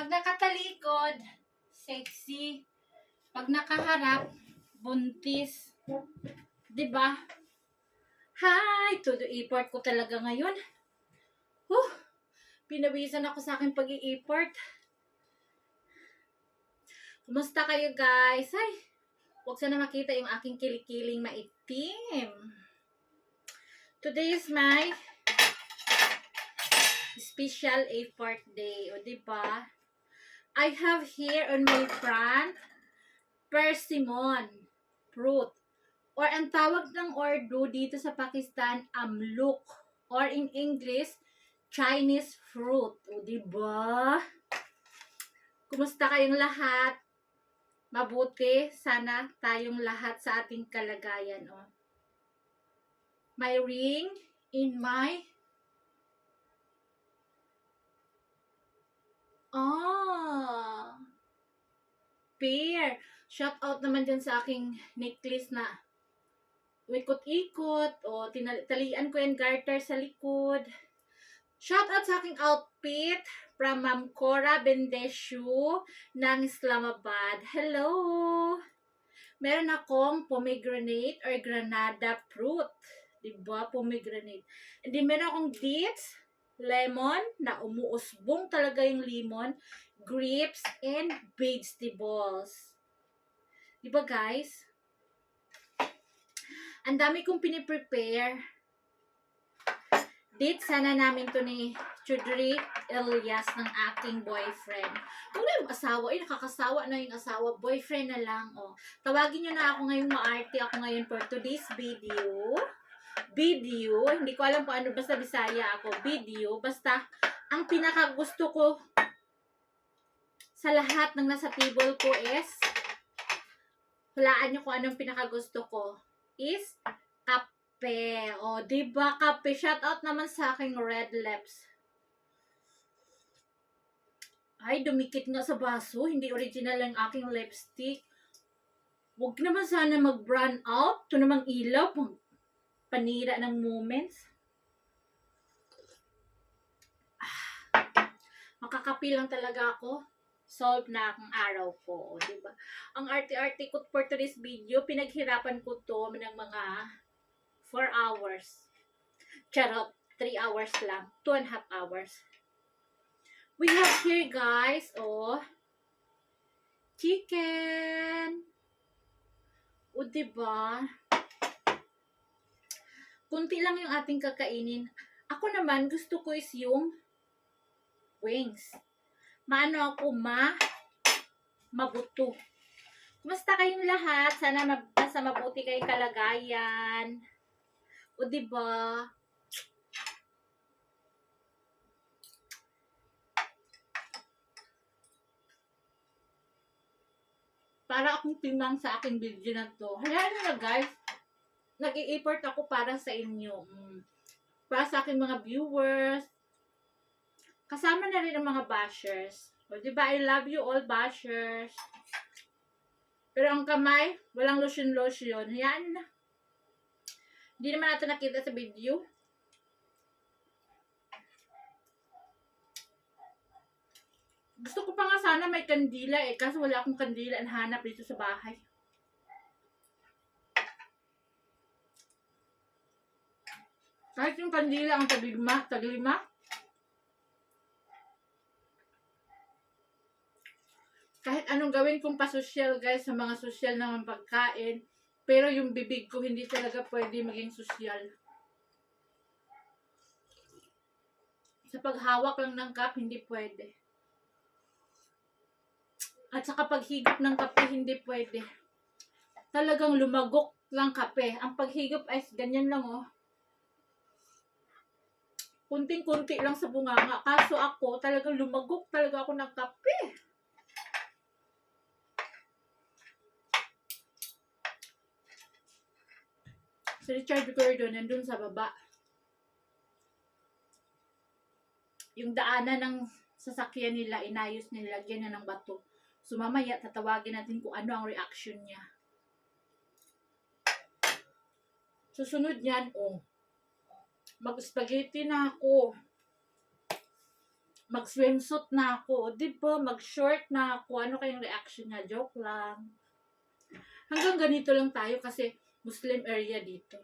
Pag nakatalikod, sexy. Pag nakaharap, buntis. 'Di ba? Hi! Todo import ko talaga ngayon. Pinawisan ako sa aking pag-i-import. Kumusta kayo guys? Ay, huwag sana makita yung aking kilikiling maitim. Today is my special import day. O, diba? I have here on my front persimmon fruit. Or ang tawag ng ordo dito sa Pakistan, amluk. Or in English, Chinese fruit. O, diba? Kumusta kayong lahat? Mabuti. Sana tayong lahat sa ating kalagayan. O. My ring in my pair. Shout out naman dyan sa aking necklace na ikot-ikot. O, talian ko yung garter sa likod. Shout out sa aking outfit from Ma'am Cora Bendeshu ng Islamabad. Hello! Meron akong pomegranate or granada fruit. Diba? Pomegranate. And then meron akong dates, lemon, na umuusbong talaga yung lemon, grapes, and vegetables. Diba guys? Ang dami kong piniprepare. Date sana namin to ni Chudri Elias ng aking boyfriend. Kung na yung asawa, nakakasawa na yung asawa, boyfriend na lang. Oh. Tawagin nyo na ako ngayong maarte ako ngayon for today's video. Hindi ko alam kung ano, basta Bisaya ako. Basta ang pinakagusto ko sa lahat ng nasa table ko is, hulaan nyo kung anong pinakagusto ko, is kape. O, diba kape? Shout out naman sa aking red lips. Ay, dumikit nga sa baso. Hindi original ang aking lipstick. Huwag naman sana mag-brown out. Ito namang ilaw. Panira ng moments. Makakapi lang talaga ako. Solve na ang araw ko. O, diba? Ang arte-arte ko for today's video, pinaghirapan ko to ng mga 4 hours. Charot, 3 hours lang. 2.5 hours. We have here, guys, chicken. O, diba? Kunti lang yung ating kakainin. Ako naman, gusto ko is yung wings. Maano ako, mabuto. Kumusta kayong lahat? Sana mabuti kayong kalagayan. O, diba? Para akong timang sa aking video na to. Hayaan nyo na guys. Nag-i-import ako para sa inyo. Para sa aking mga viewers. Kasama na rin ang mga bashers. O, diba? I love you all bashers. Pero ang kamay, walang lotion-lotion. Hayaan na. Hindi naman natin nakita sa video. Gusto ko pa nga sana may kandila kaso wala akong kandila ang hanap dito sa bahay. Kahit yung kandila ang taglima. Kahit anong gawin kong pasosyal guys sa mga sosyal na pagkain, pero yung bibig ko hindi talaga pwede maging sosyal. Sa paghawak lang ng cup, hindi pwede. At sa paghigop ng kape, hindi pwede. Talagang lumagok lang kape. Ang paghigop ay ganyan lang Kunting-kunti lang sa bunganga. Kaso ako, talagang lumagok talaga ako ng kape. Si Richard Gordon, nandun sa baba. Yung daanan ng sasakyan nila, inayos nila, lagyan na ng bato. So mamaya, tatawagin natin kung ano ang reaction niya. Susunod yan, mag-spaghetti na ako. mag-swimsuit na ako. O, di ba? Mag-short na ako. Ano kayong reaction niya? Joke lang. Hanggang ganito lang tayo kasi Muslim area dito.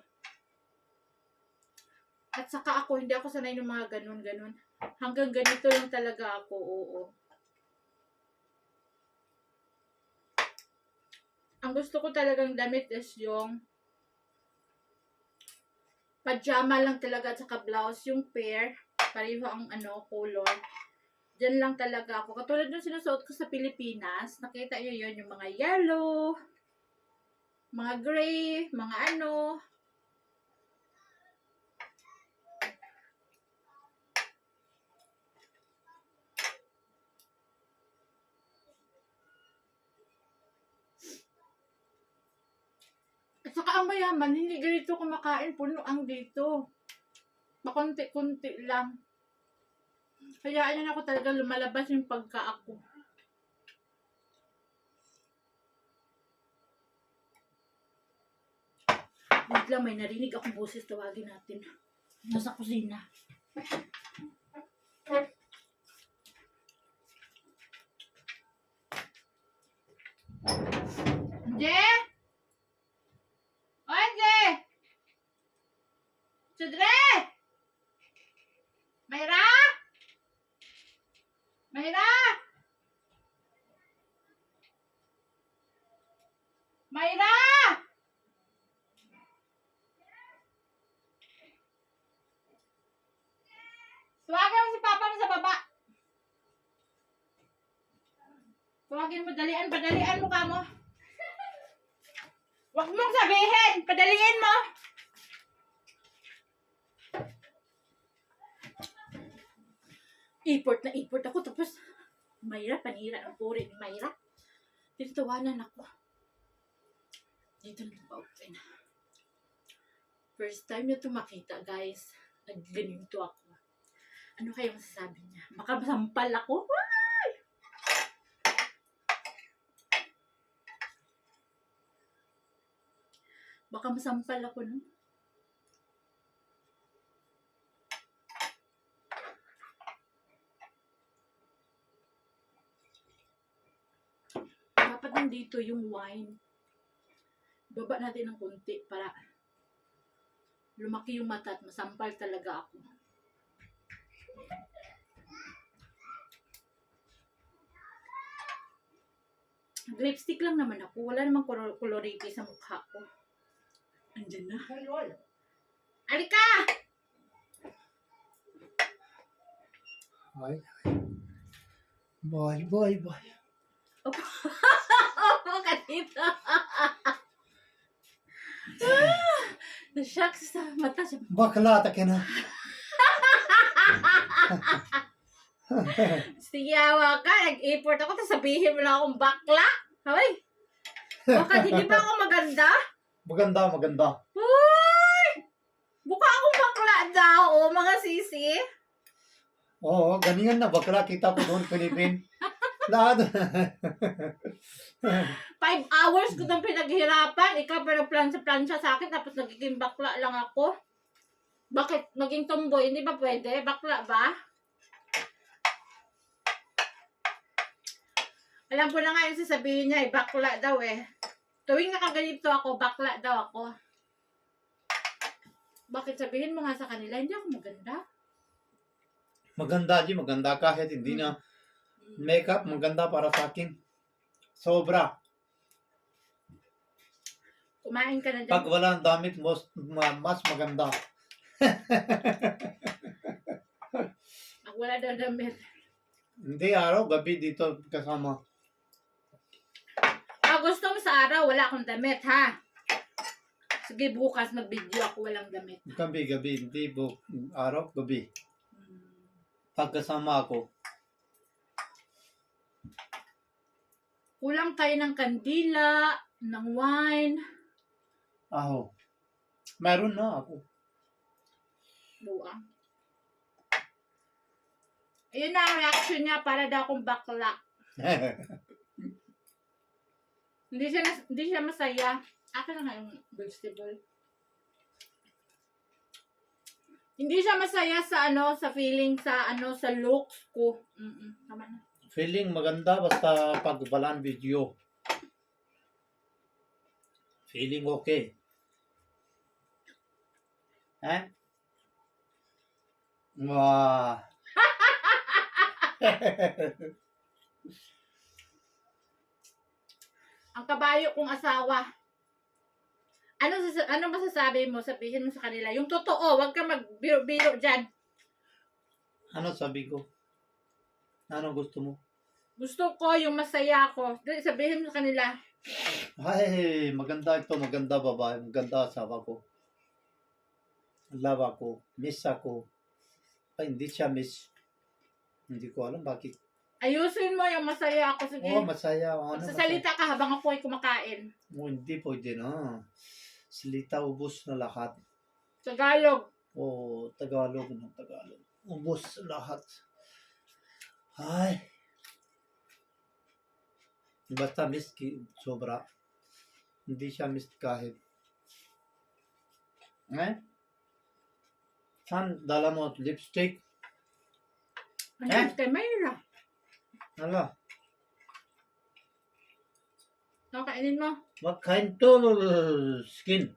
At saka ako, hindi ako sanay ng mga ganun-ganun. Hanggang ganito lang talaga ako, oo. Ang gusto ko talagang damit is yung pajama lang talaga at saka blouse, yung pair, pareho ang color. Diyan lang talaga ako. Katulad ng sinusuot ko sa Pilipinas, nakita nyo yun, yung mga yellow, mga gray, mga At saka ang mayaman, hindi ganito kumakain, puno ang dito. Makunti-kunti lang. Kaya ayun ako talaga lumalabas yung pagka ako. Wait lang, may narinig akong boses, tawagin natin. Nasa kusina. Anje? O, Anje! Sudre! Mayra? Mayra? Mayra! Tuwagan mo si Papa mo sa baba. Tuwagin mo, padalian mo ka mo. Huwag mong sabihin, padaliin mo. Import na import ako, tapos Mayra, panira ang puri ni Mayra. Tinatawanan ako. Dito na pa-open. First time niya ito makita, guys. Nag-ganito ako. Ano kaya masasabi niya? Baka masampal ako. Ay! Baka masampal ako, no? Dapat nandito yung wine. Baba natin ng konti para lumaki yung mata at masampal talaga ako. Lipstick lang naman ako. Wala namang colority sa mukha ko. Andyan na. Alika! Ay. Boy. Opo, kanina. Na-shock sa mata siya. Bakla ta kena. Siyawa ka, nag-import ako, tapos sabihin mo na akong bakla. Hoy! Baka hindi ba ako maganda? Maganda. Hoy! Buka akong bakla daw, mga sisi. Oo, ganingan na bakla kita ko doon Philippines. Lahat. 5 hours ko nang pinaghirapan. Ikaw pa nagplansya sa akin, tapos nagiging bakla lang ako. Bakit? Maging tomboy, hindi ba pwede? Bakla ba? Alam ko na nga yung sasabihin niya, bakla daw eh. Tuwing nakaganito ako, bakla daw ako. Bakit sabihin mo nga sa kanila, hindi ako maganda? Maganda kahit hindi na makeup, maganda para sa akin. Sobra. Kumain ka na dyan. Pag walang damit, mas maganda. Pag wala daw damit. Hindi araw-gabi dito kasama. Gusto mo sa araw, wala akong damit, ha? Sige, bukas mag-video ako, walang damit. Gabi, hindi araw-gabi. Pagkasama ako. Kulang kayo ng kandila, ng wine. Aho. Meron na ako. Buang. Ayun na ang reaction niya, para daw akong bakla. Hindi siya masaya. Akin na nga yung vegetable. Hindi siya masaya sa sa feeling sa sa looks ko. Tama na. Feeling maganda basta pag walang video. Feeling okay. Eh? Wow. Ang kabayo kong asawa. Ano masasabi mo? Sabihin mo sa kanila. Yung totoo, wag ka magbiro-biro dyan. Ano sabi ko? Ano gusto mo? Gusto ko yung masaya ako. Sabihin mo sa kanila. Ay, maganda ito, maganda babae, maganda asawa ko. Love ako, miss ako. Ay, hindi siya miss. Hindi ko alam bakit. Ayusin mo yung masaya ako. Sige. Oh, masaya. Ano, Magsasalita ka habang ako ay kumakain. Oh, hindi pwede na. Salita, ubos na lahat. Tagalog. Oh, Tagalog ng Tagalog. Ubos lahat. Ay. Basta miss sobra. Hindi siya miss kahit. Eh? Saan dala mo lipstick? Ano kay Mayra? Hala. Kainin mo. Wag kain to skin.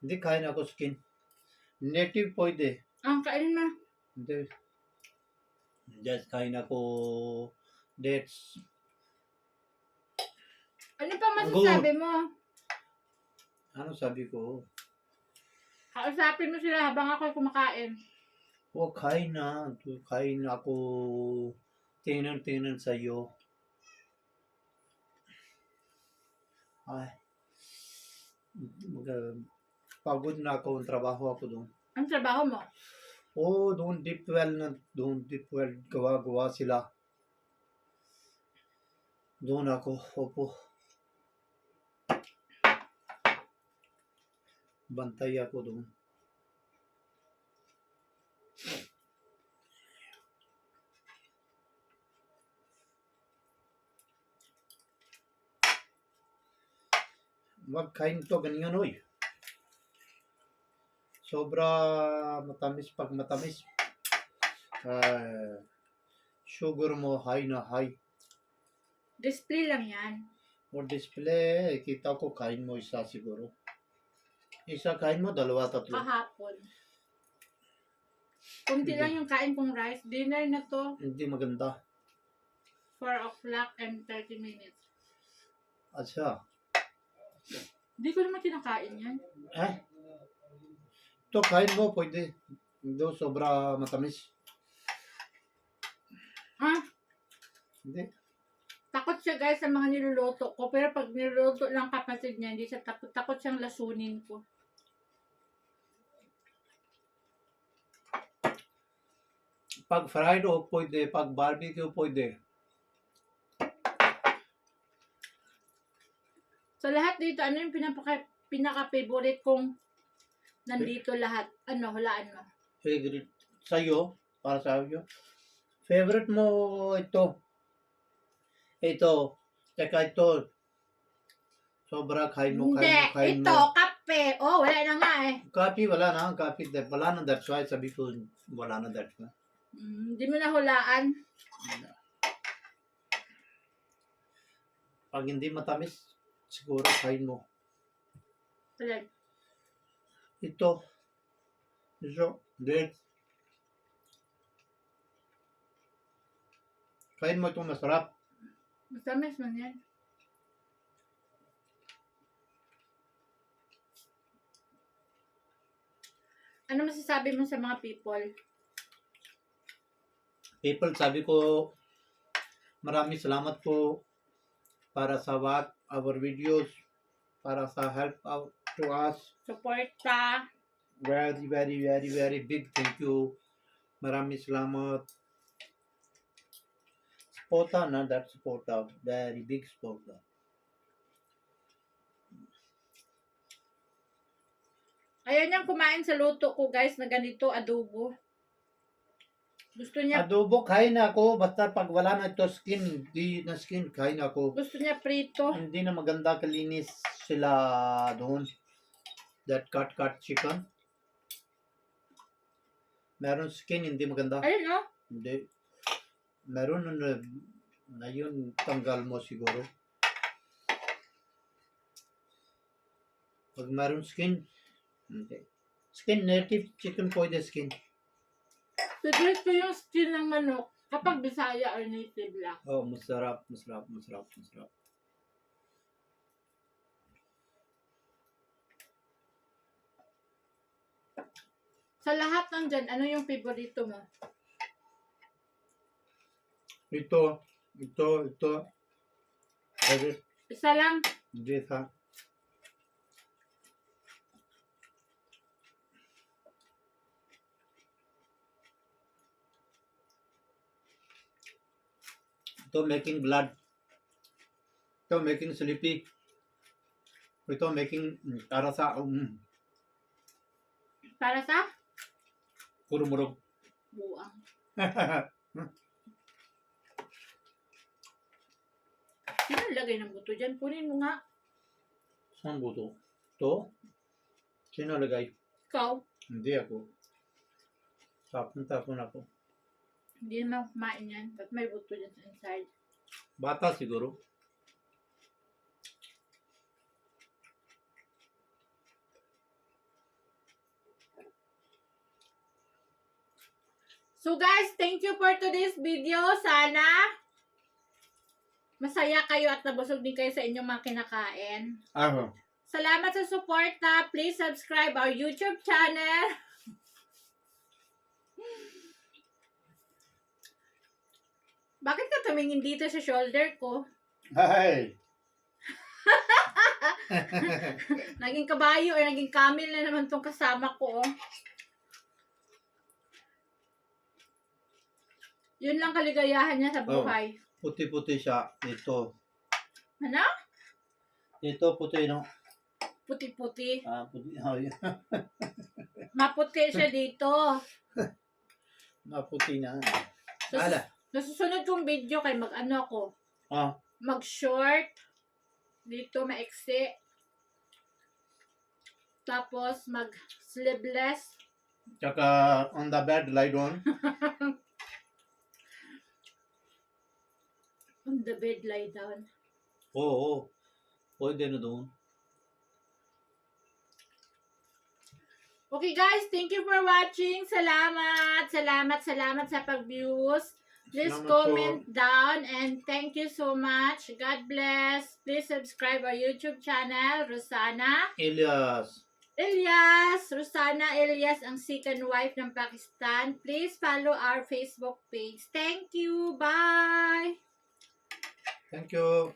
Hindi kain ako skin. Native pwede. Kainin mo. Hindi. Just kain ako dates. Ano pa masasabi mo? Ano sabi ko? Kausapin mo sila habang ako ay kumakain. Oh, kain na. Kain ako. Tingnan sa iyo. Ay. Pagod na ako. Trabaho ako doon. Ang trabaho mo? Oh, doon deep well na. Doon deep well. Gawa sila. Doon ako. Opo. Bantay ako doon. Wag kain to ganyan oy. Sobra matamis pag matamis. Sugar mo high na high. Display lang yan. O display, kita ko kain mo isa siguro. Isa kain mo, dalawa, tatlo. Kahapon. Kunti lang yung kain kong rice. Dinner na to. Hindi maganda. 4 o'clock and 30 minutes. Asya. Hindi ko naman kinakain yan. Ito kain mo, pwede. Hindi, sobra matamis. Hindi. Takot siya guys sa mga niluluto ko. Pero pag niluluto lang kapatid niya, hindi siya takot. Takot siyang lasunin ko. Pag fried o pwede, pag barbecue pwede. Sa lahat dito, ano yung pinaka-favorite kong nandito lahat? Ano, hulaan mo? Favorite sa'yo, para sa'yo. Favorite mo ito. Ito. Teka ito. Sobra kain mo. Hindi, ito, kape. Oh, wala na nga eh. Kape, wala na. Kape, wala na. That's why sabi ko, wala na that's why. Hindi mo na hulaan. Pag hindi matamis, siguro kain mo. Talag. Ito. Date. Kain mo itong masarap. Matamis man yan. Ano masasabi mo sa mga people? People, sabi ko, maraming salamat po para sa our videos, para sa help out to us. Suporta. Very, very, very, very big thank you. Maraming salamat. Supporta na, that supporta. Very big supporta. Ayaw niyang kumain sa luto ko guys na ganito, adobo. Gusto niya Adobo, kain ako. Basta pag wala na ito skin, hindi na skin, kain ako. gusto niya prito. Hindi na maganda kalinis sila doon. That cut chicken. Meron skin, hindi maganda. Ayun, no? Hindi. Meron na yun, tanggal mo siguro. Pag meron skin, hindi. Skin, native chicken pwede skin. Favorite ko yung skin ng manok kapag Bisaya or native lang. Oh, masarap, masarap, masarap, masarap. Sa lahat ng dyan, ano yung favorito mo? Ito. Isa lang. Hindi sa. Ito making blood. Ito making sleepy. Ito making para sa Para sa kurumurog. buang. Sino lagay ng buto dyan? Kunin mo nga. Saan buto? Ito? Sino lagay? Ikaw. Hindi ako. Tapon ako. Hindi naman kumain yan. At may buto dyan sa inside. Bata siguro. So guys, thank you for today's video. Sana masaya kayo at nabusog din kayo sa inyong mga kinakain. Salamat sa suporta. Please subscribe our YouTube channel. Bakit ka tumingin dito sa shoulder ko? Hey! Naging kabayo or naging camel na naman tong kasama ko. Oh. Yun lang kaligayahan niya sa buhay. Puti-puti siya. Ito. Ano? Ito puti, no? Puti-puti. Puti. Oh, yeah. Maputi siya dito. Maputi na. Sa Ala. susunod kong video kay mag-ano ako. Mag-short. Dito maiksi. Tapos mag-sleeveless. Tsaka on the bed, lie down. On the bed, lie down. Oo. Pwede na doon. Okay guys, thank you for watching. Salamat. Salamat sa pag-views. Please Salamat comment down and thank you so much. God bless. Please subscribe our YouTube channel, Rosana Elias. Rosana Elias, ang second wife ng Pakistan. Please follow our Facebook page. Thank you. Bye. Thank you.